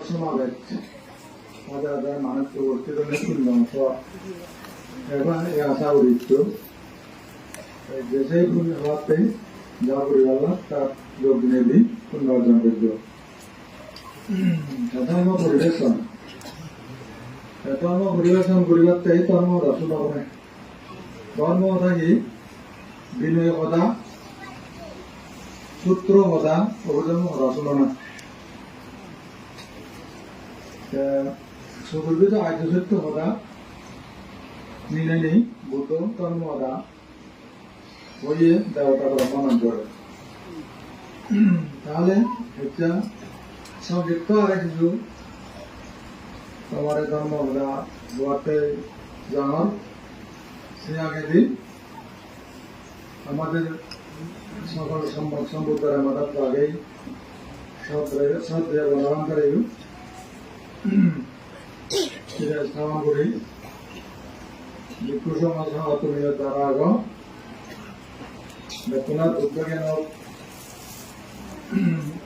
সমাবেশ হাজার হাজার মানুষকে উপস্থিত অংশ এবং এই আশা উড়িত দেশেই হওয়াতে যা পরিবার তার যোগ নেবি পূর্ণ অর্জন করব ধর্ম পরিবেশন করিবাতে ধর্ম রচনা করে ধর্ম থাকি বিনয়কতা সূত্রকতা অভিধর্ম রচনা না সুগর্বিত আর্যসত্য কথা নিলে নেই বুদ্ধ ধর্ম কথা হয়ে দেবতা ব্রহ্মানন্দ করে তাহলে এটা সংযুক্ত আর কিছু তোমার ধর্ম কথা গোয়াতে জানার সে আগে দিন আমাদের সকল সম্বুদ্ধের আমাদের তো আগেই শ্রদ্ধা বলবান করে স্থাপন করি ভিক্ষু সমাজ অতুমিত দ্বারা আগ বেতনার উদ্যোগেন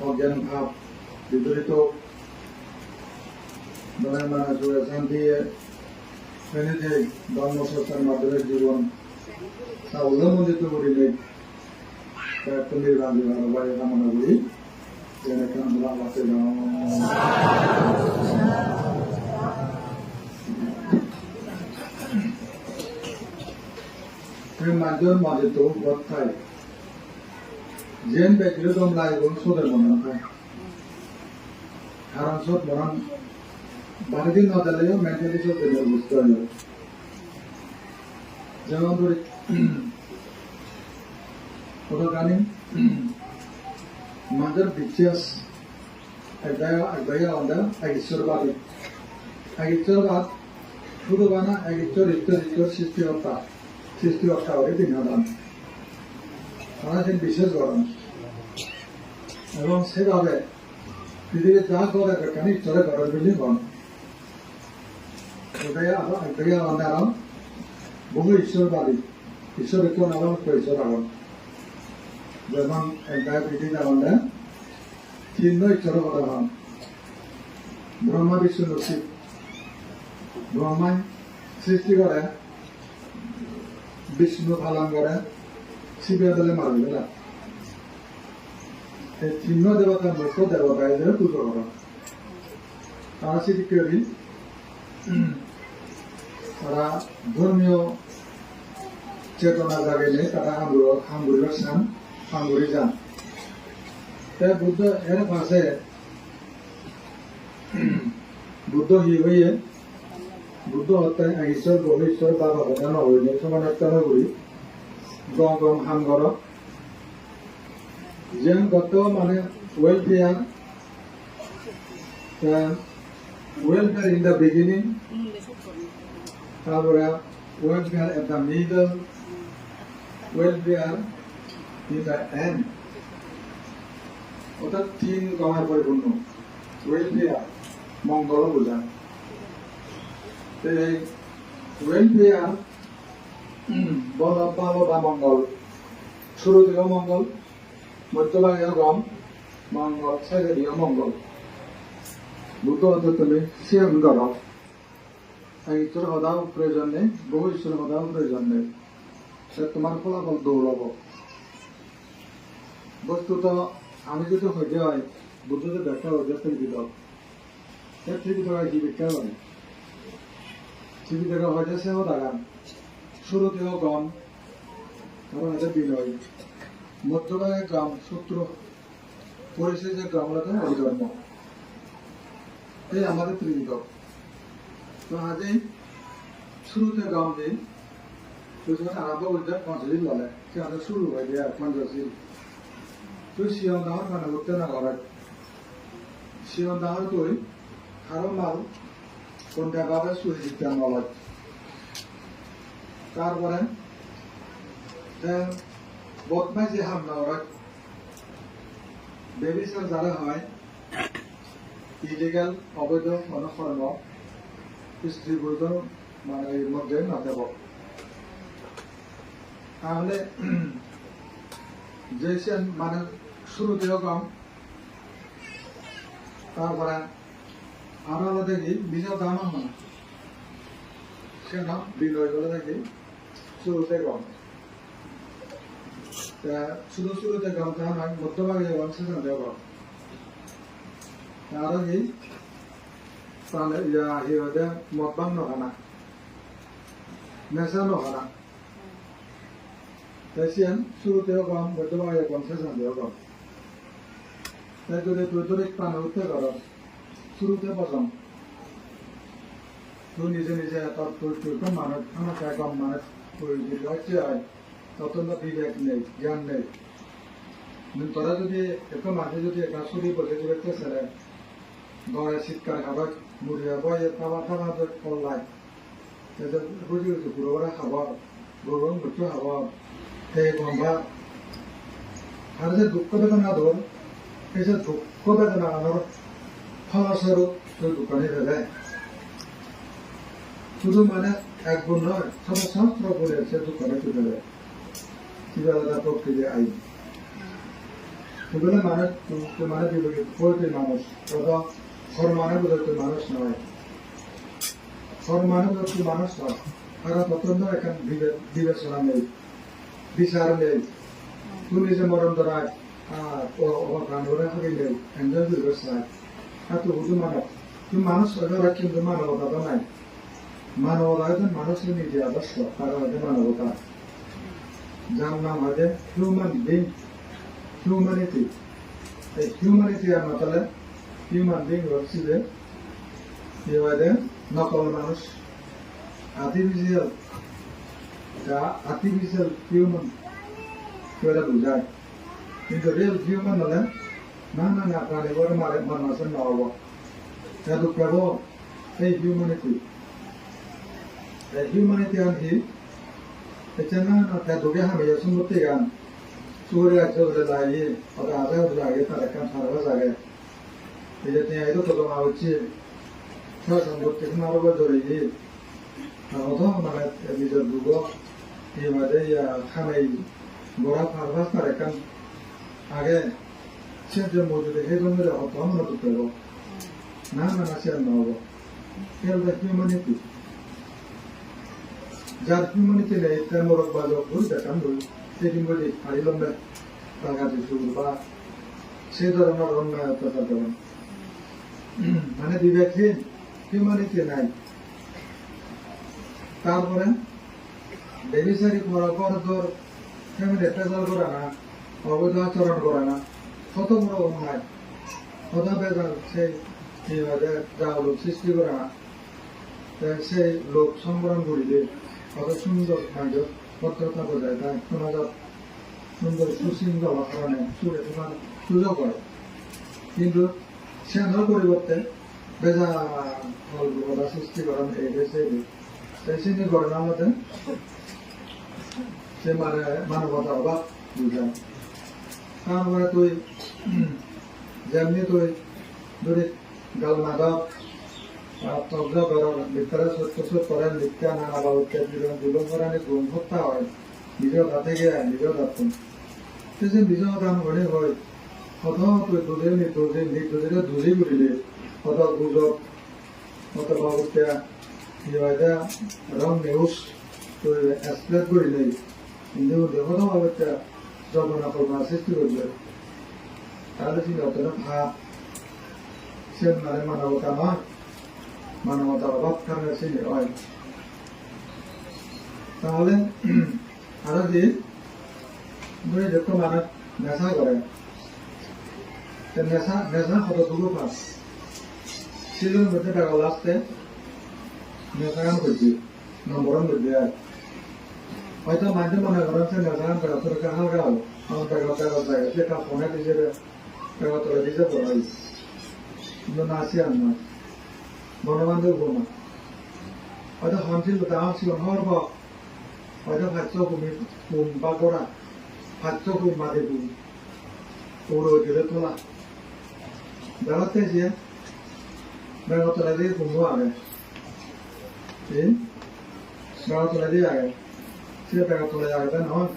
অজ্ঞান ভাব বিপরীত মনে মানে শান্তি মেনে যে ধর্মসত্তার মাধ্যমে জীবন তা উল্লঙ্ঘিত করিলে একটু নির্বাণ বাড়ি কামনা করি মানুষের মাঝে তো বর্তায় যেন ব্যক্তির দম লাগবে সোদের মনে হয় কারণ সব মরণ বাড়িতে না দিলেও মেন্টালি সব বুঝতে হবে যেমন ধরি কথা জানি মানুষের বিশ্বাস একদায়া আলাদা এক ঈশ্বরবাদী এক ঈশ্বরবাদ শুধু বানা এক ঈশ্বর সৃষ্টিকর্তা হয়ে তিনি হলাম তারা সেন বিশেষ গরম এবং সেভাবে পৃথিবীর যা করে কেন ঈশ্বরের গরম বলে গণ একদায়া আলাদা আরাম বহু ঈশ্বরবাদী ঈশ্বর কেউ নাম ঈশ্বর আগন যেমন একদায় পৃথিবী আলাদা চিহ্ন ঈশ্বরের কথা হন ব্রহ্মা বিষ্ণু শিব ব্রহ্মায় সৃষ্টি করে বিষ্ণু পালন করে শিবের দলে মারবে না এই চিহ্ন দেবতা মুখ্য দেবতা এদের পুজো করা তারা সেটি করি তারা ধর্মীয় চেতনা জাগাইলে তারা হাঙ্গুরিবার স্থান হাঙ্গুরি যান তাই বুদ্ধ এর পাশে বুদ্ধ হয়ে বুদ্ধ হত্যায় ঈশ্বর বহু ঈশ্বর বা ভগবান নহলে সমান হত্যা নকৰি গম গম হাংগৰ যেন গত মানে ওয়েলফেয়ার ইন দ্য বিগিনিং তারপরে welfare at the middle welfare in the end অর্থাৎ তিন গমের পরিপূর্ণ ওয়েলফেয়ার মঙ্গল বোঝায় ওয়েলফেয়ার ভালো বা মঙ্গল শুরু দিকেও মঙ্গল মধ্যভাগেও গম মঙ্গল শেষে দিকেও মঙ্গল বুদ্ধ হতে তুমি সিয়ন কর ঈশ্বর সদাও প্রয়োজন নেই বহু ঈশ্বর সদাও প্রয়োজন নেই সে তোমার ফলাফল দৌড়াব বস্তুত আমি যদি হইতে হয় বুদ্ধ যে ব্যাখ্যা হইতে পৃথিবীত কি ব্যাখ্যা হয় পৃথিবীতে হয়তো সেও দাগান শুরুতেও গম কারণ এটা বিনয় মধ্যভাগে গ্রাম সূত্র পরিশেষে গ্রামলাতে অধর্ম এই আমাদের পৃথিবীত তো আজই শুরুতে গ্রাম দিন আরম্ভ করতে পঞ্চাশিল বলে সে আমাদের শুরু হয়ে যায় পঞ্চাশিল তুই শিয়ন দাহর মানে করতে না করে শিয়ন দাহর তুই আরো মাল কোনটা ভাবে সুচিন্তা নলেজ তারপরে বদমাইশি হামলা ওরা বেবিচার যারা হয় ইলিগাল অবৈধ মনকর্ম স্ত্রী বৈধ মানে এর মধ্যে না দেব তাহলে যে মানে শুরুতেও কম তারপরে আর হলো দেখি বিজয় দাম না সে নাম বিনয় বলে দেখি শুরুতে গম শুধু শুরুতে গম তা নয় মধ্যভাগে গম শেষ না দেওয়া আর কি তাহলে ইয়া মতবান নখানা নেশা নখানা তাই সিয়ান শুরুতেও গম মধ্যভাগে গম শেষ না দেওয়া গম তাই যদি তুই তোর পানে উঠতে কর শুরুতে প্রথম তুই নিজে নিজে তুই মানুষ আমার কম মানুষ তুই হচ্ছে হয় তত বিবেক নেই জ্ঞান নেই তোরা যদি একটু মাঝে যদি একটা শুরু বসে দিবে ছেলে ঘরে শীতকাল খাবার মুড়িয়া বয়ে খাবার খাবার করলাই বুঝি গেছি পুরোবার খাবার গরম বুঝছো খাবার সেই গম্ভা আর যে দুঃখ বেদনা ধর এই যে দুঃখ বেদনা আনার ফলস্বরূপ তুই দোকানে ফেলে শুধু মানে এক গুণ নয় সব শাস্ত্র বলে সে দোকানে তুলে দেয় কিভাবে প্রকৃতি আইন এগুলো মানে মানে বিবেকিত তুই মানুষ তথা ঘর মানে বোধ তুই মানুষ নয় ঘর মানে বোধ তুই মানুষ নয় কারণ প্রচন্ড এখানে বিবেচনা নেই বিচার নেই তুই নিজে মরণ ধরায় গান ধরে হাবি নেই এনজয় করবে চাই আর তুই শুধু মানব তুই মানুষ এবার কিন্তু মানবতা তো নাই মানবতা হয়তো মানুষের নিজে আদর্শ তারা হয়তো মানবতা যার নাম হয়তো হিউম্যান বিং হিউম্যানিটি এই হিউম্যানিটি আর নতলে হিউম্যান বিং হচ্ছে যে নকল মানুষ আর্টিফিশিয়াল হিউম্যান কেউটা বুঝায় কিন্তু রিয়েল হিউম্যান হলে না না না প্রাণী করে মারে মানুষের নহব সেইটো কেবল এই humanity an hi echana na ta doge ha me sumutte gan sure acho de lai oda ave oda age ta kan sarva jage এই যে এত তো না হচ্ছে সব সম্পত্তি মারো ধরে গিয়ে অথবা মানে নিজের দুর্গ এই মাঝে খানাই গোড়া ফারভাস করে কান আগে সে যে মজুরি সেই জন্য অত আমরা তো পেব না না না সে না হবো এর হিউম্যানিটি যার হিউম্যানিটি নেই তার মোরক বাজক ভুল দেখান ভুল সেদিন বলি হারি লম্বে টাকা দিচ্ছু বা সে ধরনের অন্যায় অত্যাচার করেন মানে বিবেকহীন হিউম্যানিটি নাই তারপরে বেবিচারি করার পর তোর ফ্যামিলি প্রেসার করে না অবৈধ আচরণ করে না কত বড় অন্যায় কত বেজার সেই যা লোক সৃষ্টি করে না সেই লোক সংবরণ করিলে কত সুন্দর কাজ ভদ্রতা বোঝায় তাই সমাজত সুন্দর সুশৃঙ্খলা কারণে সুরে তোমার সুযোগ হয় কিন্তু সেনার পরিবর্তে বেজা বিপদা সৃষ্টি করেন এই দেশে তাই সেটি ঘটনার মধ্যে সে মানে মানবতার অভাব বুঝায় তারপরে তুই যেমনি তুই যদি গাল মাদক তজ্ঞ করেন ভিতরে সত্য করেন মিথ্যা না বা উত্তেজিত দুলম করেন গুম হত্যা হয় নিজের হাতে গিয়ে নিজের হাতে সে নিজের কাম করে হয় কত তুই দুদিন নির্দোষীরা ধুলি করিলে কত গুজব কত বাবুত্যা রং নিউজ তুই এক্সপ্লেট করিলে কিন্তু কত বাবুত্যা জগনা কল্পনা সৃষ্টি করবে তাহলে কি অতটা ভাব সে মানে মানবতা নয় মানবতার অভাব কারণে সে হয় তাহলে আরো যে যখন মানুষ নেশা করে নেশা কত দূর পাস সেজন্য মধ্যে টাকা লাস্টে নেশা কাম করছি নম্বরন করছে আর হয়তো মাঝে মনে করেন সে নেশা কাম করে তোর হালকা হলো আমার টাকা জায়গা সে কাজ ফোনে দিছে টাকা তোরা দিছে পড়াই কিন্তু না আসি আর নয় বনবান্ধব বোমা হয়তো হামছিল দাম ছিল হওয়ার পর হয়তো ভাচ্য বুম বা গোড়া ভাচ্য বুম মাঝে বুম ওড়ো দিলে তোলা বেড়াতে যে বেড়াতলা দিয়ে বুমো আগে বেড়াতলা দিয়ে আগে সে বেড়াতলা আগে নয়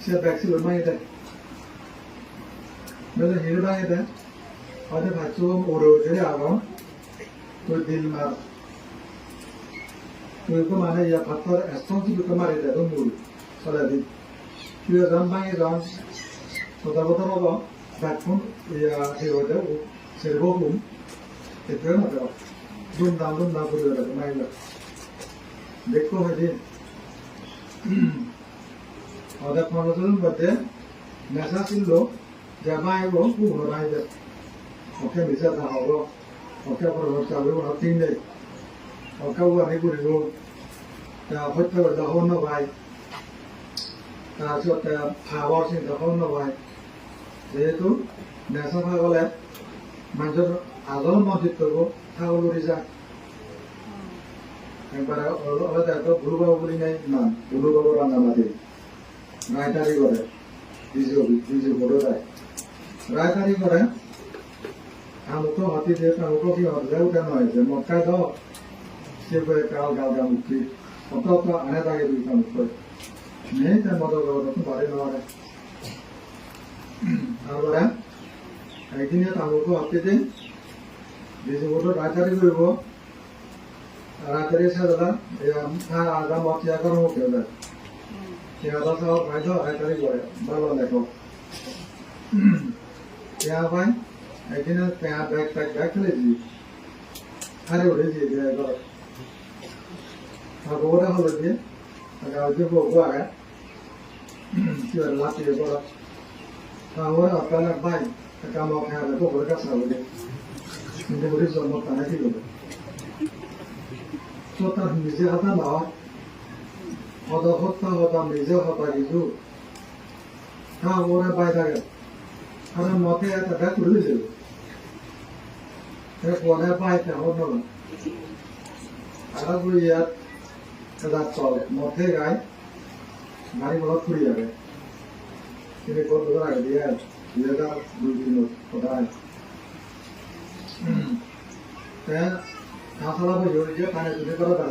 সে ব্যাগসি ভাঙিয়ে দেয় বেলে হিরে ভাঙিয়ে দেয় হয়তো ভাচ্য বুম ওড়ো দিলে আগাম তুই দিল মার তুই তো মানে ইয়া ভাতর এস্তন তুই তো মারি দে তো মূল চলে দি তুই জন ভাঙে জন কথা কথা বলো দেখুন ইয়া এই হতে সেরবো কুম এতে না তো দুম দাম করে দেবে মাইলা দেখো হইদি ওদের কর্মচারীর মধ্যে নেশা ছিল যে মাইব পুরো মাইবে ওকে বিচার না হবো ওকে পরবর্তী চালু হওয়া তিন নেই ওকে উড়ানি করিব তা হত্যা করে তখন ভাই তাৰপিছত ভাৱৰ চিন্তা নকয় যেহেতু নেশা থাকলে মানুষের আগল মসজিদ করব ছাগল উড়ি যায় একবারে ভুল বাবু বলি নাই না ভুল বাবু রান্না মাতি রায়তারি করে বিজু বড় রায়তারি করে আমুকো হাতি দিয়ে আমুকো কি হতে উঠে নয় যে মক্কায় দাও সে কাল গাল গা মুক্তি অত আনে থাকে দুই কাম করে নেই তার মতো বাড়ি নেওয়ারে তারপরে একদিনে আমুকো হাতিতে বিজু বড় রায়তারি করব রায়তারি এসে দাদা আদা মতিয়া করে মুখে দেয় আদা সহ খাইতো রায়তারি করে ভালো দেখো ત્યાં ભાઈ એકદમ ત્યાં બેગ খেলেছি আরে উঠেছি ওরা হলো দিয়ে যে বউ আগে কি আর লাতিয়ে পড়া ওরা আপনার ভাই কাম খেয়াল তো ওর কাছে হবে কিন্তু ওর জন্ম তারা কি করবে তো তার নিজে হাতা না হতা হতা নিজে হতা কিছু হ্যাঁ ওরা বাই থাকে কারণ মতে একটা করে দিল পরে পাইতে হতো না আর ইয়াত রাত চলে মধ্যে গায়ে গাড়ি বলা ফুরি যাবে তিনি কত আগে দিয়ে 2002 কোথায় খাসলা বই যে পানি তুলে করা দরকার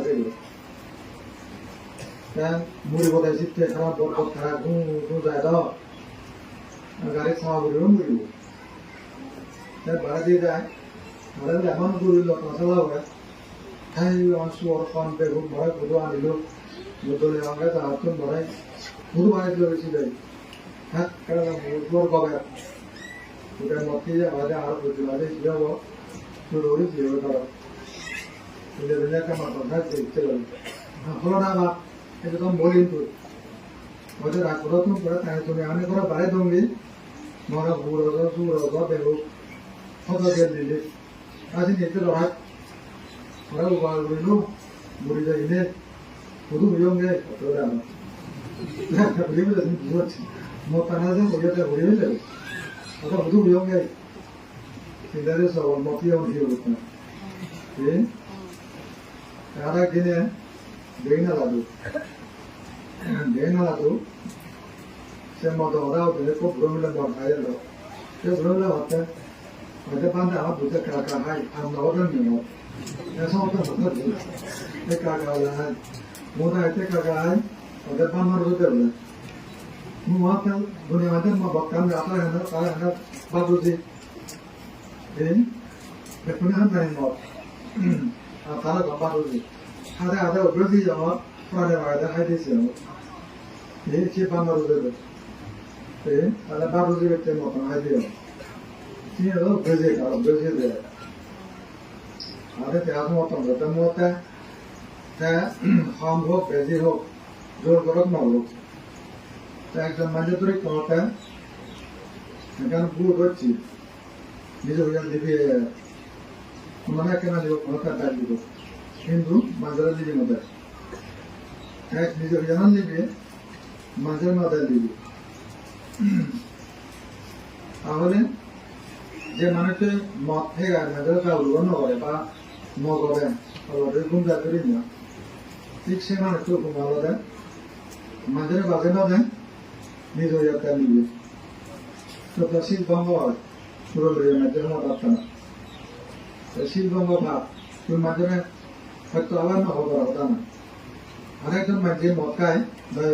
মুড়ি বোধহয় শীতে খারাপ বরফ খারাপ ঘুম যায় দাও গাড়ি খাওয়া করিব মরিব ভাড়া দিয়ে যায় ভাড়া দিলে এমন করিল মশলা হবে খাই অংশু অর্পণ বেগুন ভরাই গুঁড়ো আনিল বোতলে আমাকে হাতন ভরাই গুঁড়ো বানাই দিল বেশি দেয় হ্যাঁ কারণ মুড় কবে ওটা মতি যে ভাজা আর বুঝি ভাজা কি হবো তোর ওরি কি হবে ধরো তুলে দিলে একটা মাথা থাকছে ইচ্ছে করবে হলো না বা এটা তো বলিন তুই ওদের রাখলো তুমি করে তাই তুমি আমি করে বাড়ি দঙ্গি মরা বুড়ো সুড়ো বেগু কত দিয়ে দিলি আজ নিতে রহাত ওরা উবার করিল বুড়ি যাইলে শুধু বুঝঙ্গে কত আমার বুঝি বুঝে তুমি বুঝছি মোট টানা যে বুঝতে বুড়ি হয়ে যাবে ওটা শুধু বুঝঙ্গে চিন্তারে সব মতিও দিয়ে করতে না আর একদিনে বেগনা লাদু সে মতো ওরাও দিলে খুব ভ্রমিলে দরকার এলো সে ভ্রমিলে হতে হয়তো পান্তে আমার বুঝে কাকা হাই আর নগর নিয়ে এসব তো হতে এই কাকা হাই মোটা এতে কাকা হাই ওদের পান্নার হতে হলে মুহাতে দুনিয়াতে বক্তাম আপনার হেন তারা হেন বাবুজি এই বেকুনি হান নাই মত আর তারা বাবুজি আরে আরে অগ্রজি যাওয়া প্রাণে বাগাতে খাইতেছি এই সে পান্নার হতে তাহলে বাবুজি ব্যক্তি মতন হাই দিও তিনি হলো বেজে কারো বেজে দেয় আরে তেজ মতন হতে মতে কম হোক বেজি হোক জোর করক নলোক একজন মানুষ ধরে কমতে এখানে বুট হচ্ছি নিজে হইয়া দিবি মানে কেন দিব ক্ষমতা ডাক দিব কিন্তু মাঝারা দিবি মধ্যে এক নিজে হইয়া না দিবি মাঝের মাথায় দিবি তাহলে যে মানুষকে মদ থেকে মেয়েদের কাউলুবন করে বা মগবে গুমজা করি না ঠিক সে মানুষকে ঘুমালো দেয় মাঝের বাজে না দেয় নিজ হইয়া তেল নিবে তো শিলভঙ্গ হয় সুরলিয়ে মেয়েদের মত আসছে না শিলভঙ্গ ভাব তুই মাঝে হয়তো আবার না হবার হতা না আরেকজন মাঝে মদ খায়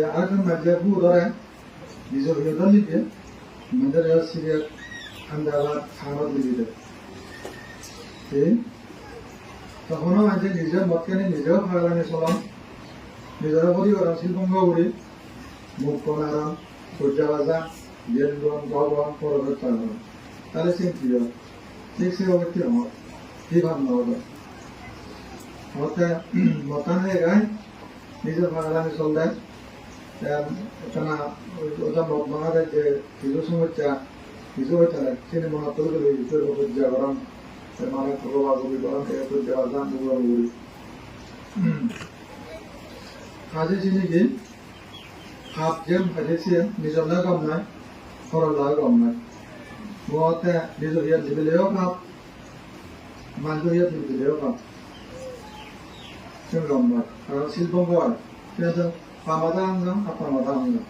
আরেকজন মাঝে বু ধরে নিজ হইয়া তেল নিবে মেয়েদের সিরিয়াল ঠান্ডা আবার খাবার দিবি দেয় তখনও আছে নিজের মতখানি নিজেও ফাগলানি চলাম নিজের পরিবার শিল্পঙ্গ করি মুখ কনারাম সূর্যা বাজা গেলগম গগম পরবের চালানো তাহলে সে প্রিয় ঠিক সে অবশ্যই আমার কি ভাবনা হলো মতে মতানে গায় নিজের ফাগলানি চললে কেনা ওটা মতমানের যে কিছু সমস্যা কিছু হইতে না তিনি মনে করে গেলে ঈশ্বর পূজা করেন মানে প্রভাব করেন এ পূজা করেন প্রভাব করি কাজে চিনি কি হাত যেম হাজেছি নিজের না কম নাই খরচ লাগে কম নাই মতে নিজের হিয়াত দিবিলেও কাপ মানুষ হিয়াত দিবিলেও কাপ সেম কম নাই কারণ শিল্প হয় কিন্তু পামাদা অঙ্গম আপামাদা অঙ্গম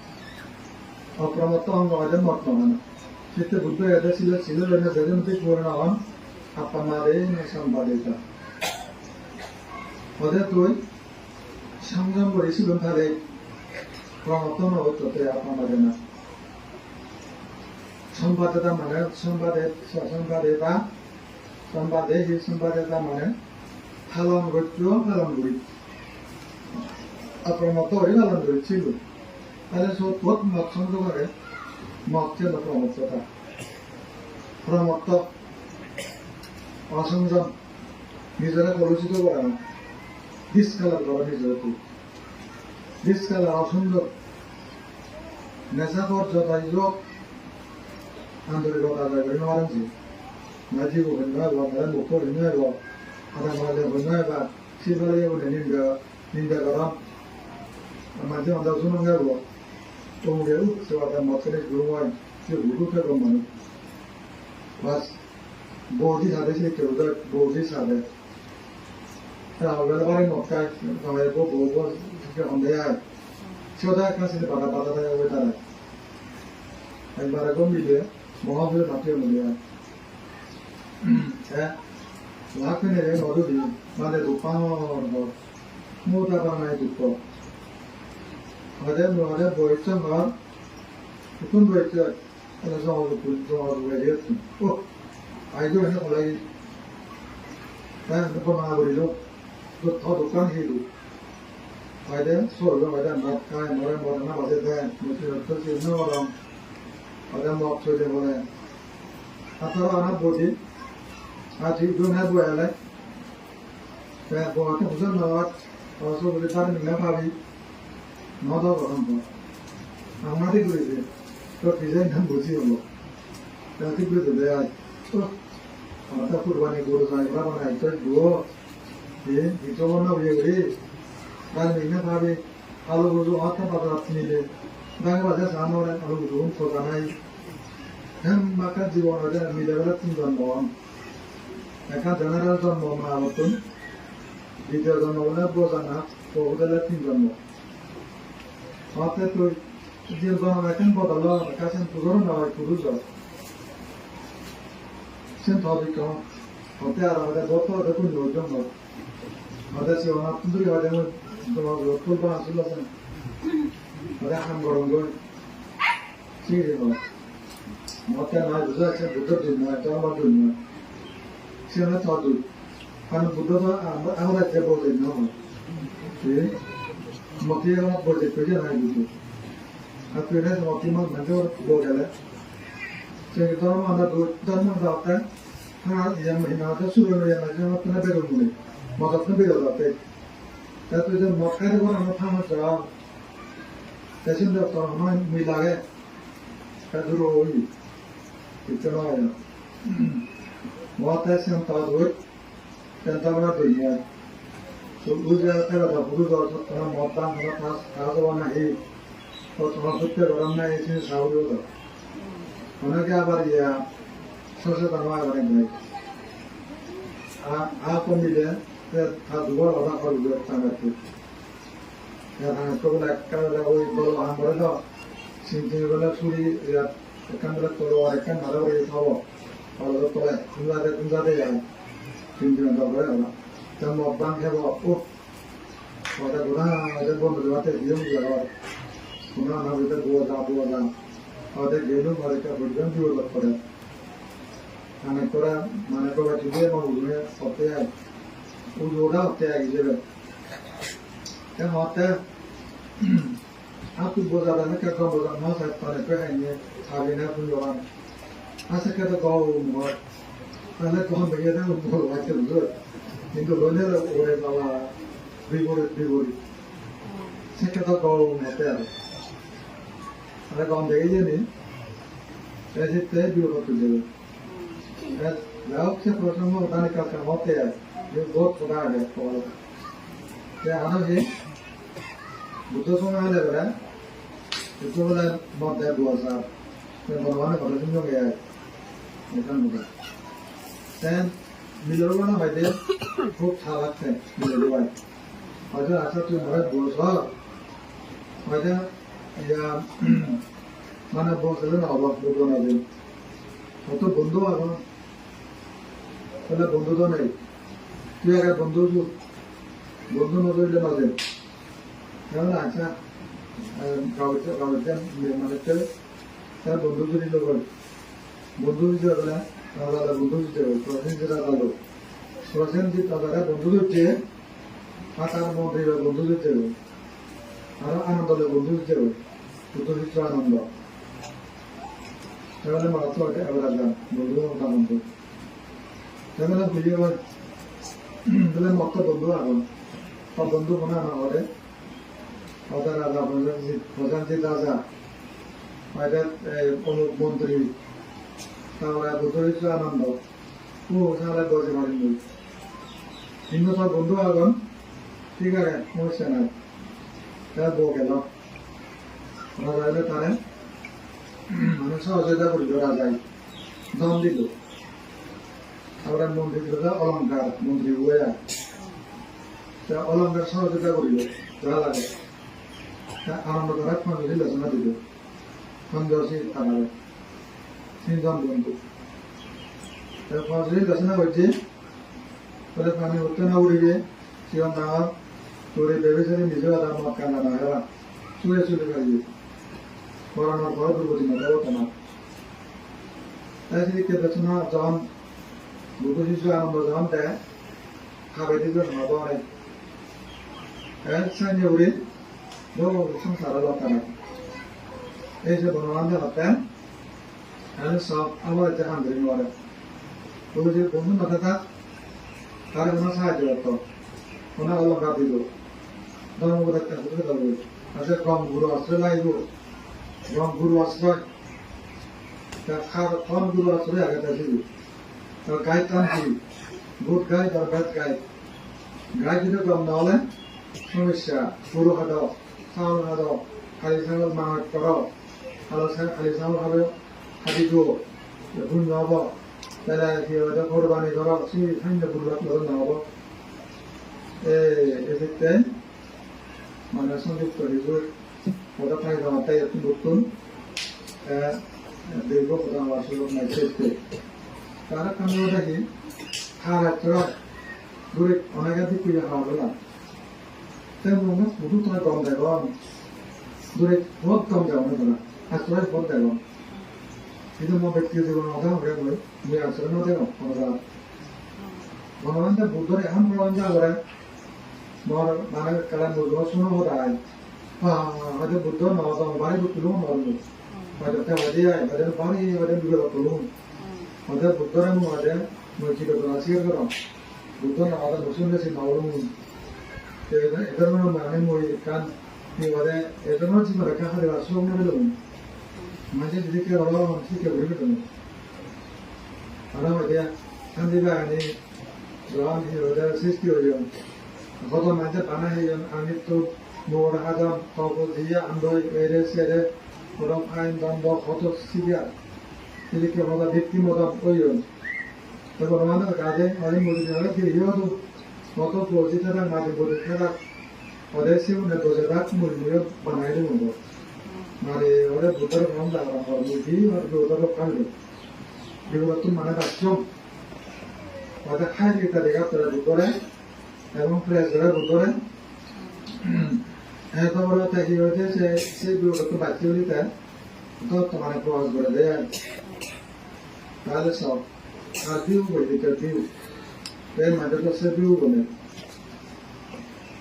অপ্রমত্ত অঙ্গ আছে মত নয় চিত্তে বুদ্ধ এদের ছিল ছিল যেদিনটি পূর্ণ হন আপামাদে সম্পাদিতা ওদের তুই সংযম করেছিল তাহলে প্রমত্ত নতে আপামাদে না সম্পাদিতা মানে সম্পাদিতা সম্পাদিতা মানে ফালন করছিল ফালন করি অপ্রমত্ত হয়ে পালন করেছিল তাহলে সব মত সংযোগে মত ছিল প্রমত্ততা প্রমত্ত অসংযম নিজেরা কলুষিত করে না ডিসকালার করা নিজেকে ডিসকালার অসুন্দর নেশাকর যথাই লোক আন্তরিকতা যায় নয় নাজিব নয় বা মুখ নয় বা আধা মালে নয় বা শিবালয় নিন্দা করা মাঝে মাঝে শুনুন গেল তোমাদের সেবাটা মতনে গুরু হয় সে গুরু থেকে মানুষ বাস বৌদি সাথে সে কেউ বৌদি সাথে তাহলে বাড়ি মক্কায় সবাই বউ সন্দেহ সেটা কাছে বাধা বাধা থাকে ওই তারা একবার এখন মিলে মহাবীর ভাবতে মিলে হ্যাঁ লাখ নেই নদী মানে দুপান মোটা বানায় দুঃখ ada boyutnya kan, itu boyutnya ada sama dua lihat, oh, ayo ini kalau lagi, kan depan apa itu, itu tahu kan hidup, ada soal ada makan, orang apa saja, mungkin itu sih orang, ada mau saja boleh, atau anak bodi, ada itu nak boleh, kan buatnya bukan nawat, kalau so boleh tarik minyak habis. নদা গরম আমাদের করেছে তো design ধান বুঝি হলো রাতে করে দেবে আজ মাথা কুরবানি গরু সাইবা বানাই তো দুও দিয়ে ভিটো বনা হয়ে গেলে গান মেঘনা ভাবে আলু গুজু হাতে পাতা নিলে গান বাজে সামনে আলু গুজু খোঁজা নাই হ্যাঁ মাকা জীবন আছে মিলে গেলে তিন জন্ম একা জেনারেল জন্ম না নতুন দ্বিতীয় জন্ম হলে বোঝা না বহুদলে তিন জন্ম Waktu itu dia bahkan bodala kasih turun awal turun jauh. Sen tahu kan, waktu ada botol ada pun jauh jauh. Ada sih orang tuh dia ada mau botol bahas dulu kan. Ada ham gorong sih itu. Waktu naik juga saya butuh dunia, jangan dunia. Saya tahu kan butuh apa ada jebol dunia. Jadi মতি আমার বড় পেজে নাই বুঝো আর পেজে মতি মাল মানে বড়লে সেই ধর্ম আমরা ধর্ম দাওতে হ্যাঁ এই মহিনাতে শুরু হয়ে না যে মত না বেরো বলে মত না বেরো দাওতে তাতে যে মক্কার কোন আমরা থামা যাও তেসিন তো আমার মিলাগে কাদুরো ওই কিতনা হয় মতে সেন তাদুর তেন্তাবনা দুনিয়া तो उसे तेरा था बुरु तो तुम्हारा मौका मेरा पास कागज वाला है तो तुम्हारा खुद के गरम में ऐसे साउंड होगा उन्हें क्या बात ये सबसे तनवार बने भाई आपको मिले तो था दुबारा वाला कर दो ताकत के या था तो बोला क्या बोला वही बोलो हम बोले तो सिंचिंग बोला सूरी या kan बोला तो वो kan मारा वो ये था वो और तो तुम्हारे यार सिंचिंग तो बोला dan mau bangke bawa pada guna ada gua berdebat dia juga guna nabi itu dua jam ada gelu mereka berjam juga pada anak orang mana kau baca dia mau guna seperti ওটা হতে গেছিল হতে aku boza da naka ka boza no sa pa ne pe ne tha be na bu yo an asa ka da ko mo ana ko be ya da mo wa che bu ni do ne la o re ba la bi bo se ka da ko mo te ana ko be ye ni ऐसे तय भी हो तो जरूर लाभ से प्रसंग में बताने का काम होते हैं जो बहुत खुदा है और क्या आना है बुद्ध समय आने वाला है बुद्ध वाला बहुत है दुआ साहब मैं बनवाने वाला समझो गया है निकल मुझे then मिलर वाला भाई खूब थालक है मिलर वाला और जो ऐसा तो हमारे बोझा और या মানে বলছিল না অবাক বুঝো না দিন অত বন্ধু এখন তাহলে বন্ধু তো নেই তুই একটা বন্ধু নজরলে না দেন কেমন আচ্ছা কাগজে মানে তার বন্ধু যদি লোক বন্ধু দিতে হবে না তাহলে বন্ধু দিতে হবে প্রসেন যেটা ভালো প্রসেন যে তারা বন্ধু দিচ্ছে আর তার মধ্যে বন্ধু দিতে হবে আরো আনন্দ বন্ধু দিতে হবে বন্ধু দিচ্ছে আনন্দ তাহলে মাত্র একটা আলাদা বন্ধু আনন্দ তাহলে বুঝিয়ে তাহলে মত বন্ধু এখন সব বন্ধু মনে না হলে ওদের রাজা প্রধানজিৎ রাজা ওদের অমুক মন্ত্রী তারপরে বুদ্ধ আনন্দ ও সারা দশে পারেন কিন্তু সব বন্ধু এখন ঠিক আছে সমস্যা নাই তার বউ গেল ওরা রইলে তারে মানে সহযোগিতা করিল রাজাই দম দিল আমরা মন্ত্রী দিল অলঙ্কার মন্ত্রী হয়ে অলঙ্কার সহযোগিতা করিল যা লাগে আনন্দ করা পঞ্চশী লোচনা দিল পঞ্চশী তারারে তিনজন বন্ধু পঞ্চশী লোচনা করছে বলে পানি উঠতে না উড়িবে সেরকম তাহার তোরে ভেবেছিলি নিজেও তার মত কান্না না হেরা চুয়ে চুলে খাইবে করানোর পর দুর্গতি মেটাবো তোমার তাই সেদিকে পেছনে যখন বুদ্ধ শিশু আনন্দ যখন দেয় খাবে দিতে শোনাবো অনেক সাইনে উড়ে সংসারে লতানা এই যে বনবান্ধে হতেন সব আমার একটা আন্দোলন করে ওই যে বন্ধু না থাকা তার কোনো সাহায্য করতো কোনো অলঙ্কার দিল ধর্মবোধ একটা বুঝতে পারবে আচ্ছা কম গুরু আশ্রয় লাগব এবং গুরু আশ্রয় কম গুরু আশ্রয় আগে ছিল তার গাই টানছি গুড গাই দরকার গাই যদি কম না হলে সমস্যা গরু খাদাও চাউল খাদাও খালি চাউল মাছ করো খালি চাউল খাবে খালি দিও ভুল নহব তাহলে কি হবে কোরবানি করো সেই খাদ্য পূর্বক নহব এক্ষেত্রে মানে সংযুক্ত হিসেবে ওটা পাই তাই একটু নতুন দীর্ঘ প্রধান সুযোগ নাই চেষ্টা তারা কামড়টা কি খাওয়া দূরে অনেকাধিক পূজা খাওয়া হলো না তেমন শুধু তোমার কম দেখো দূরে বহুত কম যাও না তোরা আশ্রয় বহুত দেখো কিন্তু ମୋ ବ୍ୟକ୍ତିଗତ ଜୀବନ ମଧ୍ୟ ଗୋଟେ ହୁଏ ମୁଁ ଆଶ୍ରୟ ନ ଦେଖ ଭଗବାନ ବୁଦ୍ଧରେ ଏହାମ ପ୍ରବଞ୍ଚ କରେ ମୋର ମାନେ କାଳେ ବୁଦ୍ଧ ଶୁଣ ହୋତାଏ হয়তো বুদ্ধ নওয়াজ বাড়ি তুলুন নরমু হয়তো তে হদে আয় হদে বাড়ি হদে বিগত তুলুন হদে বুদ্ধরে মু হদে মই কি করো আসির করো বুদ্ধ নওয়াজ মুসলিম দেশে নরমু এদের মানে মই কান নি হদে এদের জীবন রেখা হদে আসল মনে লুন মাঝে দিকে হলো ঠিক করে দিল আনা হদে শান্তিবা আনি জওয়ান হি হদে সৃষ্টি হইল কত মাঝে বানা হইল আমি তো Nur Adam, Taubudia, Andoi, Eresere, Rodam Ein, Dando, Hotos, Sidia, Tilike, Roda, Victim of Oyon. The Romana Gade, Alim Mudinaki, Yodu, Moto, Posita, Madi Budita, Odessium, the Dozerak, Mudio, Banaido. Mari, or a butter from the Mudi, or Buddha of Kali. You were to Manadaction. Or the high little after a Buddha, I won't press the Buddha. এত বড় থাকি হয়েছে সে বিরক্ত বাচ্চা হইতে তো তোমার প্রয়াস করে দেয় তাহলে সব আর দিও বই দিতে দিও 내 만져서 세비우고네.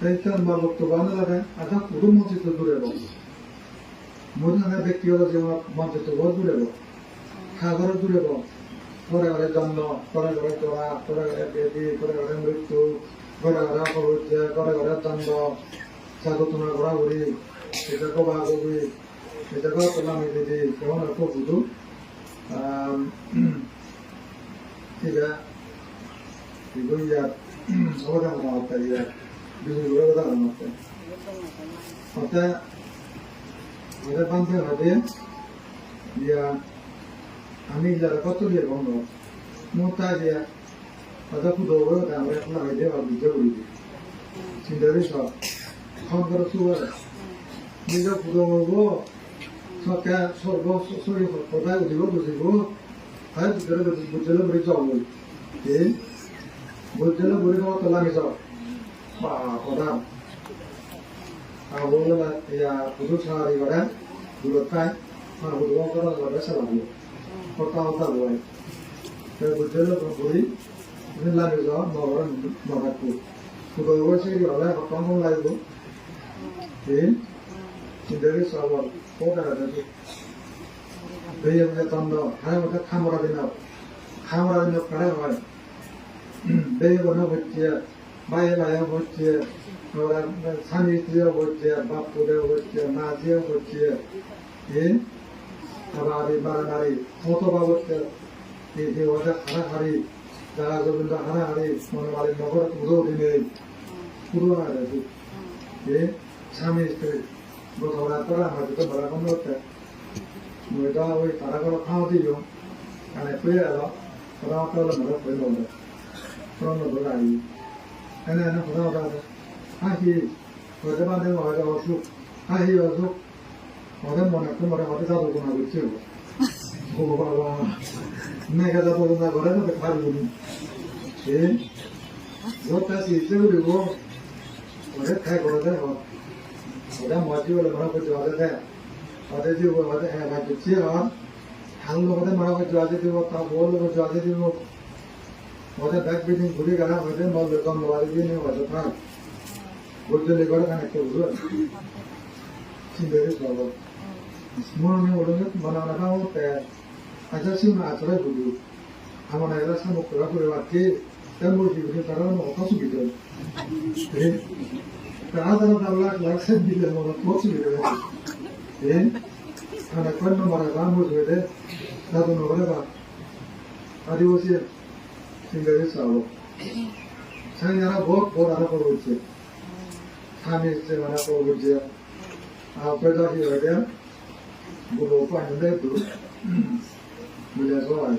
일단 막 또 가느라가 아까 구름 먼지도 두려고. 모든 하나 백기어서 제가 먼지도 뭐 두려고. 하거를 두려고. 돌아가래 전노, 돌아가래 조라, 돌아가래 베디, 돌아가래 머리투, 돌아가래 거울제, 돌아가래 전노, 자도투나 고라 우리, 이제 거바고비, 이제 거라미디디, 병원을 거부도, 이제 이거야 어디다 나왔다 이제 무슨 어디다 나왔다 어때 어제 밤새 하대 이야 আমি যারা কত দিয়ে বন্ধ মোটা দিয়া কথা কুদোবো আমরা এখন আগে আর বুঝে বলি চিন্তারে সব ফোন করে সুবার নিজে কুদোবো সকা সর্ব সরি কথা বুঝিব বুঝিব আর বুঝলে বলে যাও এ বুঝলে বলে যাও তলা মিছ বা কথা আর বললে ইয়া পুজো সারি করে দূরতায় আর বুঝবো করে করে সারাবো কথা কথা বলে বুঝলে বলি লাগে যাও নগর নগাপুর কুদোবো সেই হলে কম লাগব এ চিন্তারে সব কোটা আছে বেয়ে তন্দ হায় মতে খামরা দিনা খামরা দিনা করে হয় বেয়ে বনা হচ্ছে বাইরে বাইরে হচ্ছে ওরা স্বামী স্ত্রীও হচ্ছে বাপ পুরেও হচ্ছে মা দিয়েও হচ্ছে আবার বাড়াবাড়ি মতবা হচ্ছে এই ওদের হারাহারি যারা গোবিন্দ হারাহারি মনে বাড়ির নগর পুরো দিনে পুরো আছে স্বামী স্ত্রী বোধরা করা হয়তো তো বড় কম হচ্ছে 뭐가 왜 다라고 하디요 안에 빼야라 그러다가 뭐가 보이는데 그런 거 뭐가 아니 안에는 그러다가 하히 거기만 되면 와서 와서 하히 와서 어디 뭐나 그 뭐라 어디 가도 그나 그렇지 뭐 봐봐 내가 가도 그나 그래도 가지고 예 요다시 있으리고 어디 가 그러다 어디 뭐지 원래 뭐라 그러지 어디 어제 지금 어제 해가지고 지금 한국어도 말하고 좋아지고 또 뭘로 좋아지고 어제 백비딩 구리 가라 어제 뭐 몇번 와지기는 어제 다 골절이 걸어가는 게 우선 신경이 좋아 뭐는 오르는 만나나 때 아저씨는 아저래 보고 아무나 이라 사먹고 가고 왔지 때문에 우리 사람은 어떻게 믿어 그래 아다는 달라 약세 믿는 거는 어떻게 믿어 ana kwanno mara gamu zuwede nadu nogoreba adiwasi singari sawo sanyara bhot bhot ana koruje thami se ana koruje apeda hi hoide bulo pa hinde tu mule so ai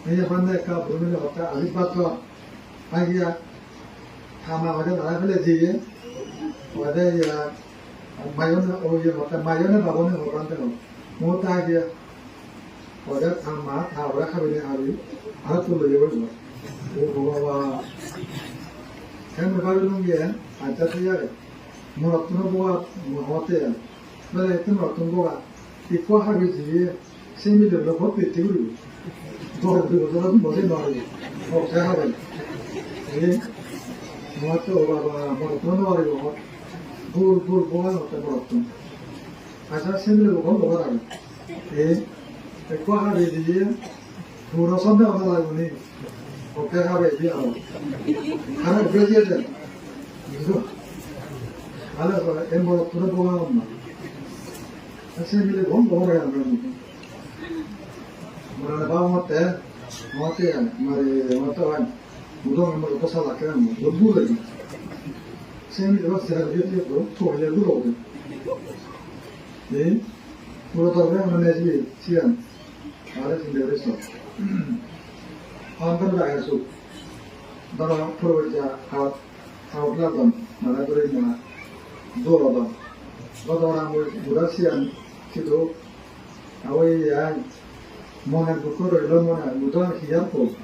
ei bande ka brumile hota alipato agia thama hoide na fele jiye hoide ya 마요네 오ye 맞다 마요네 바보네 호란데노 모타게 어제 아마 다 오락하비네 아비 아토로 예버죠 오고바와 햄을 가르는 게 안타트야래 뭐 어떤 거가 뭐 어때요 그래 좀 어떤 거가 이거 하기지 생미들로 법이 되고 너 뭐지 말이 잘하네 예 뭐또 오바바 뭐 어떤 거가 불 보관 어떤 거 없던 아자 생일을 보고 먹어라 예 백과가 되지 불어 선배가 나오니 어깨가 되지 하나 그러지야 돼 이거 알아서 엠버 불어 보관 없나 생일을 보고 먹어야 하는 뭐라 봐 못해 말이 어떠한 무덤을 먹고 살았게 하면 못 부르지 생일을 세라비에도 토해를 들어오고 네 그러다가 내지 시간 알아서 내렸어 한번 가야서 너가 프로자 아웃라던 나라들이나 도로다 너도랑 무라시안 기도 아오이야 모나 부코를 넘어나 무도한 기약고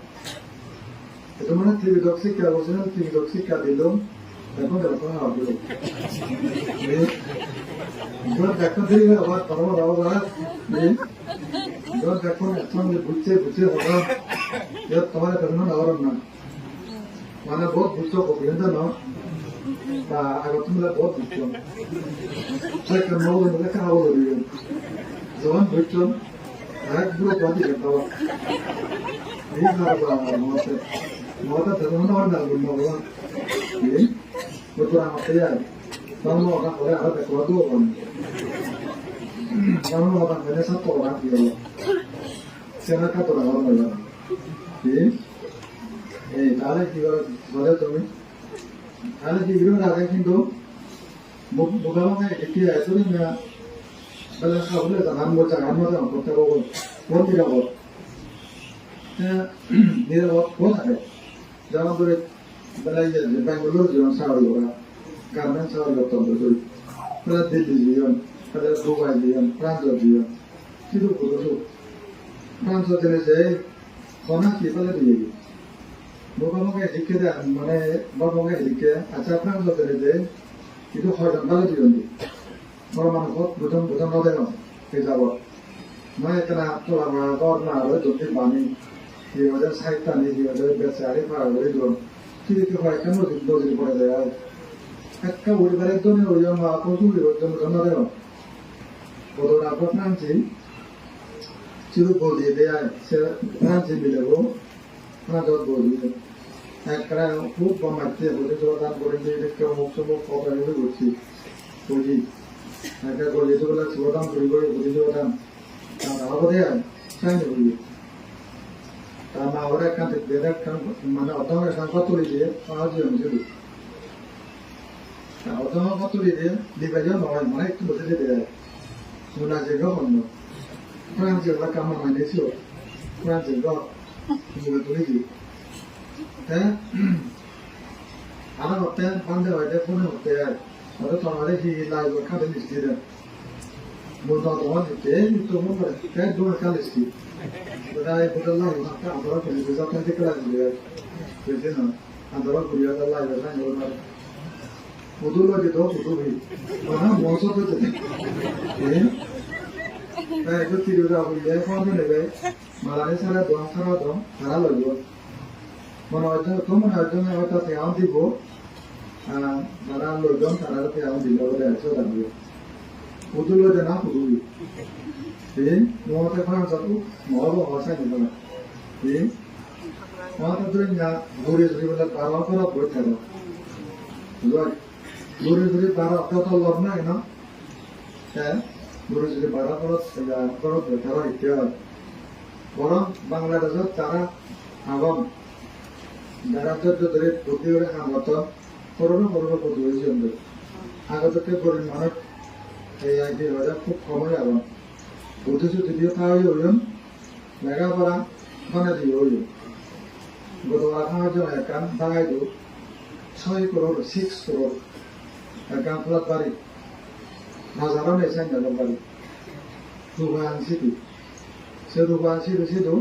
그동안 TV 독식가 오시는 TV 독식가 들로 এখন দেখো হবে 이건 দেখো 되게 아마 바로 나오잖아 이건 দেখো এখন বুঝছে বুঝছে বলো এর তোমার কারণে নাওরম না মানে বহুত বুঝছো কপিলেন জানো তা আগত তুমি বহুত বুঝছো সেই কারণে বলে খাওয়া বলি যখন বুঝছো এক পুরো বাদি করতে এই খারাপ মতে মতে তখন আর না বলবো বাবা এই তো আমাকে আর তখন ওটা করে আর দেখো তো কোন তখন ওটা মেনে সব তো রাখ দিও সেনা কা তো রাখো না এই তাহলে কি বলে তুমি তাহলে কি বিরোধ আগে কিন্তু মোটামুটি একটি এতদিন না তাহলে খাবলে গান বলছে গান মজা করতে পারবো কোন নিরাপদ নিরাপদ কোন থাকে যেমন ধরে বেলা যে বেঙ্গালোর জীবন সাহায্য করা গার্মেন্ট সাহায্য করতে হবে তাহলে দিল্লি জীবন তাহলে দুবাই জীবন ফ্রান্স জীবন কিন্তু বলছো ফ্রান্স জেনে যে কোনা কি বলে দিয়ে মোটামুটি শিখে দেয় মানে মোটামুটি শিখে আচ্ছা ফ্রান্স জেনে যে কিন্তু হয়তো ভালো জীবন বড় মানুষ বুঝন বুঝন নদে যাব মানে কেনা তোলা গড় না হলে যদি বানি এই ওদের সাহিত্যানি এই ওদের বেঁচে আরে পাওয়া করে দিলাম কিন্তু হয় কেন নদীর পড়ে যায় একটা পরিবারের জন্য ওই জন্য প্রচুর জন্য নদে বদল আপনার ফ্রান্সি চির বলিয়ে দেয় সে ফ্রান্সি মিলেবো ফ্রান্স বলিয়ে একটা খুব কমাচ্ছে বলে দান করে দিয়ে মুখ চমুখ কথা করছি বলি একটা গলি তো বলে শিবদান করি করে বুঝি শিবদান আবার চাই না বলি তা না ওরা এখান থেকে বেড়ে মানে অর্ধ এখান কতলি দিয়ে সাহায্য হয়েছিল অর্ধ কতলি দিয়ে লিখে নয় মানে একটু বসে যেতে যায় শোনা যে অন্য ফ্রান্স যেগুলো কামনা মানিয়েছিল ফ্রান্স যেগুলো তুলেছি হ্যাঁ আমার হতে বান্ধে হইতে ফোনে হতে আর ওরা তোমাদের কি লাইভ খাতে লিস্টি দেন বলতো তোমার দিতে তো মনে করে এক দোকান কালিস্টি ওটা এই বোতল লাইভ না আমরা ফেলে দিতে আপনার দিকে লাইভ দিয়ে বুঝছে না আমরা ঘুরিয়ে তো লাইভ না বলতে পুতুল লাগে তো পুতুল না মৌসুম তো এই তো তিরুরা বলে ফোন নেবে মালানে সারা দম সারা লাগবে মনে হয় তো মনে হয় হয়তো পেয়াও দিব যারা লোকজন তারা পেয়াও দিল বলে আছে দাঁড়িয়ে পুতুল যে না পুতুল এই মতে ফান যাবো মহল ভাষা নিল না এই মতে ধরে না ঘুরে ঘুরে বলে পাওয়া করা বই থাকো ঘুরে ঘুরে পারা কত লব না না হ্যাঁ ঘুরে ঘুরে পারা করো তারা ইতিহাস বরং বাংলাদেশের তারা আগাম যারা ধরে বুদ্ধি করে আগত করোনা বুদ্ধি হয়েছে আগত গরিব মানুষ এই আইডি বাজার খুব কমই আগাম বুদ্ধি যদিও পাওয়া হইন লেখাপড়া মানে দিয়ে হইল গতবার খাওয়ার জন্য একান বাঙাই দো 6 করোড় 6 করোড় একান ফ্লাট বাড়ি হাজারও নেই সাইন জায়গা বাড়ি দুবাই সিটি সে দুবাই সিটি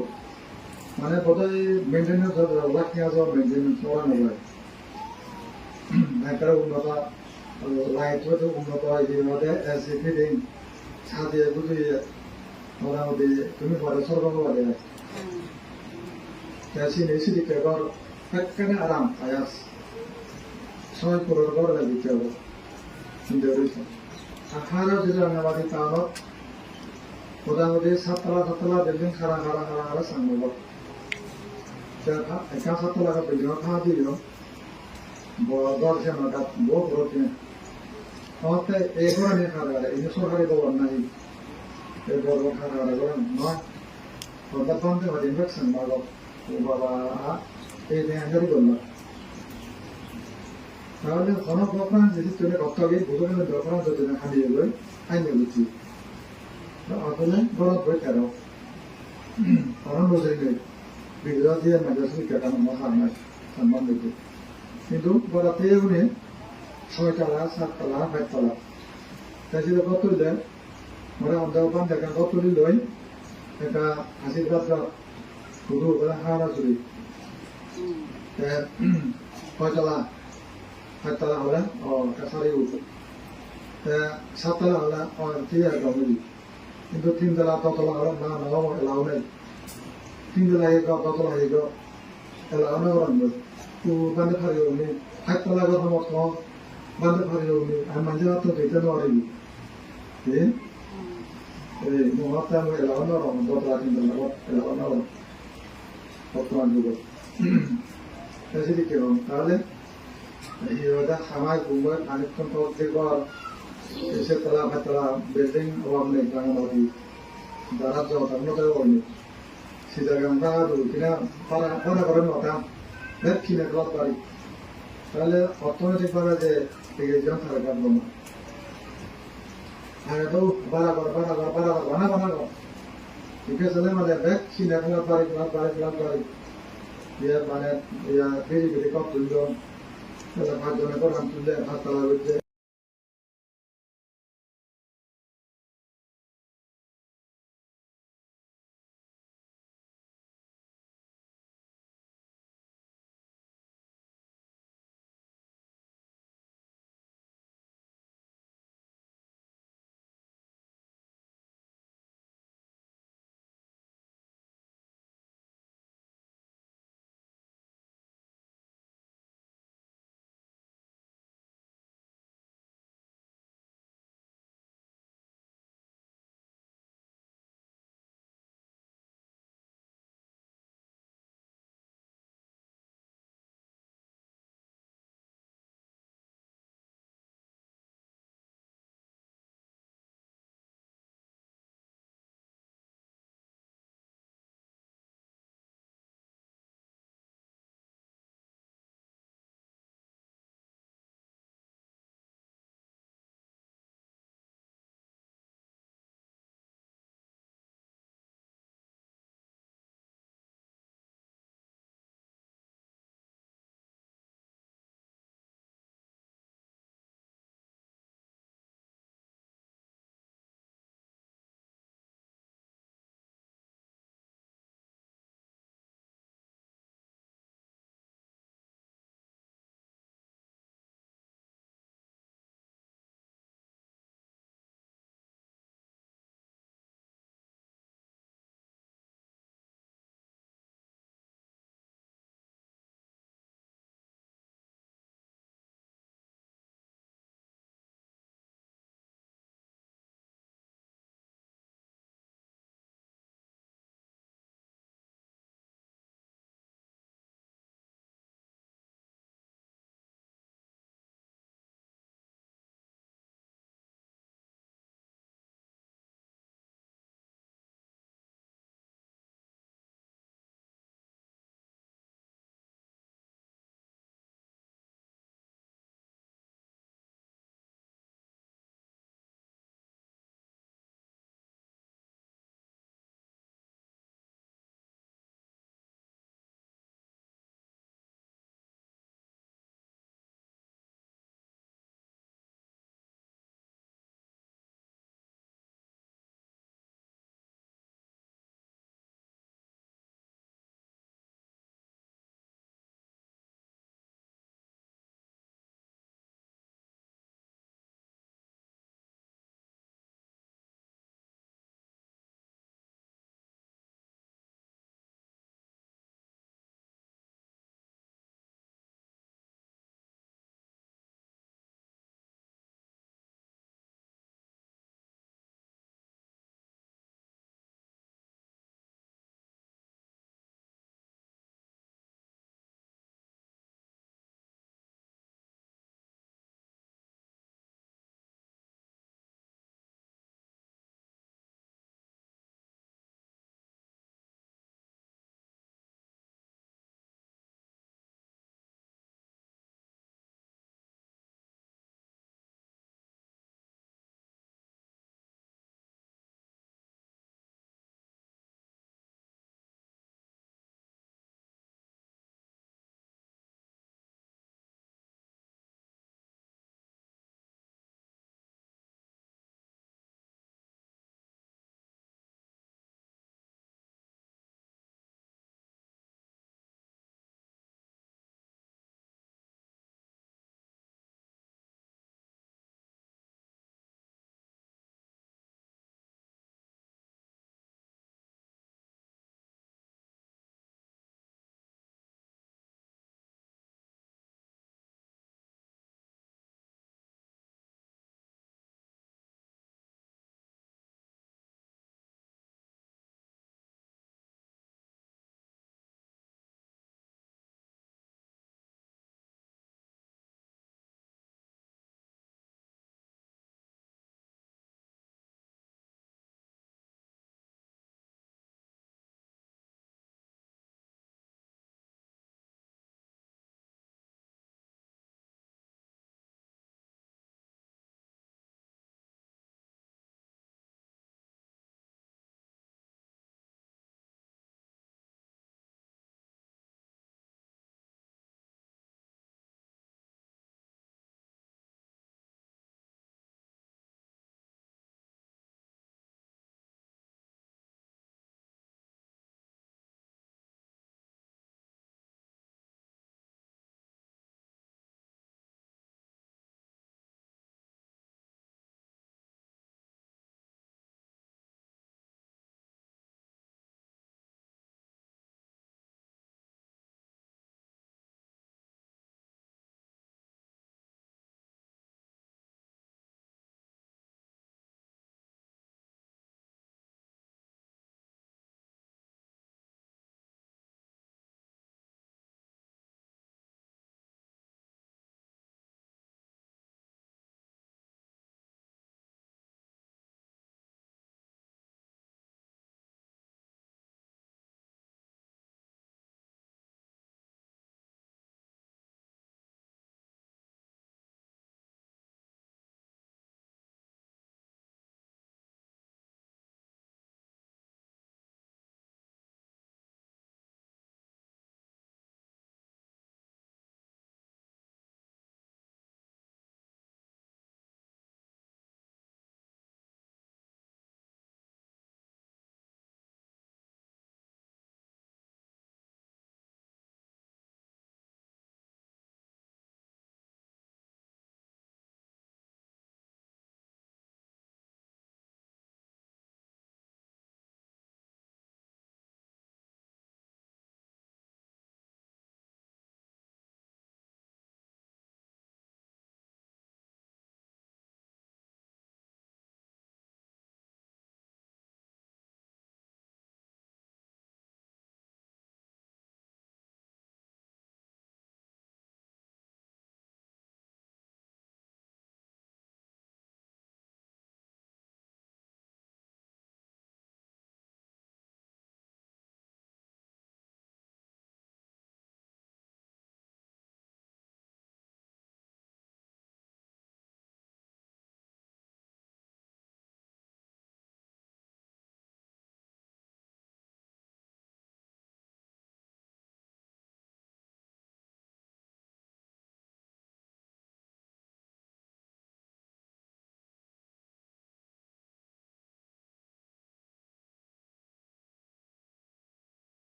মানে বোধহয় মেনটেন্যান্স লাখ হাজার মেনটেন্যান্স করা নয় একটা উন্নত লাইট উন্নত হয় যে এসি ফিটিং ছাদিয়ে বুঝিয়ে মোটামুটি তুমি পরে সরকার বাদে এসি নেই সিটিকে ঘর একেবারে আরাম আয়াস 6 করোড় ঘর দিতে হবে আঠারো যেটা রান্নাবাদী টাউনত মোটামুটি 7 তলা বিল্ডিং খারা সামনে একা 7 তলা বিল্ডিং খাওয়া দিল দর্শন বহু প্রোটিন আমাকে এই ধরনের খাওয়া এই সরকারি খবর নাই এই বড় খাওয়া করেন নয় ওটা বন্ধ হয়ে ইনফেকশন ভালো বাবা এই দেহারি করলো তাহলে কোনো প্রকার যদি তুমি রক্তকে ভূগোলের দরকার যদি না খালিয়ে গেলে আইনে বুঝছি আসলে গরম বই তেরো কারণ বোঝাই নেই বিদ্যা দিয়ে মেজাজকে কেটানো মশা নাই সম্মান দিতে কিন্তু গড়াতে উনি 6 তলা 7 তলা 8 তলা তাই ছিল কত দেন ওরা অন্ধকার দেখেন কত লই এটা আশীর্বাদ শুরু করে হাওড়া চুরি 6 তলা 8 তলা হলে ও কাছারি উঠে 7 তলা হলে ও ঠিক আছে কিন্তু 3 তলা 4 তলা হলে না এলাও নেই 3 তলা কত তলা এলাও না তো বান্ধে ফারি হবনি হাততলা কথা মত বান্ধে ফারি হবনি আর মাঝে হাত তো দিতে নড়ি এই মহাত্মা আমি এলাকা নরম বদলা কিন্তু এলাকা নরম বর্তমান যুগে যদি কেরম তাহলে এটা হামায় ঘুমবে খানিকক্ষণ পর দেখবো এসে তলা ভাতলা বিল্ডিং অভাব নেই বাংলাদেশি দাঁড়ার যাওয়া থাকলো তাই অভাব নেই সিজাগাম বাহাদুর কিনা পারা করেন নটা ভেদ কিনে ক্লাব বাড়ি তাহলে অর্থনৈতিকভাবে যে জন থাকে কাটবো না আর এত বাড়া কর বানা কর ঠিক আছে মানে ভেদ কিনে ক্লাব বাড়ি ইয়ার মানে বেরি বেরি কপ তুলল 5 জনের পর তুললে 5 তলা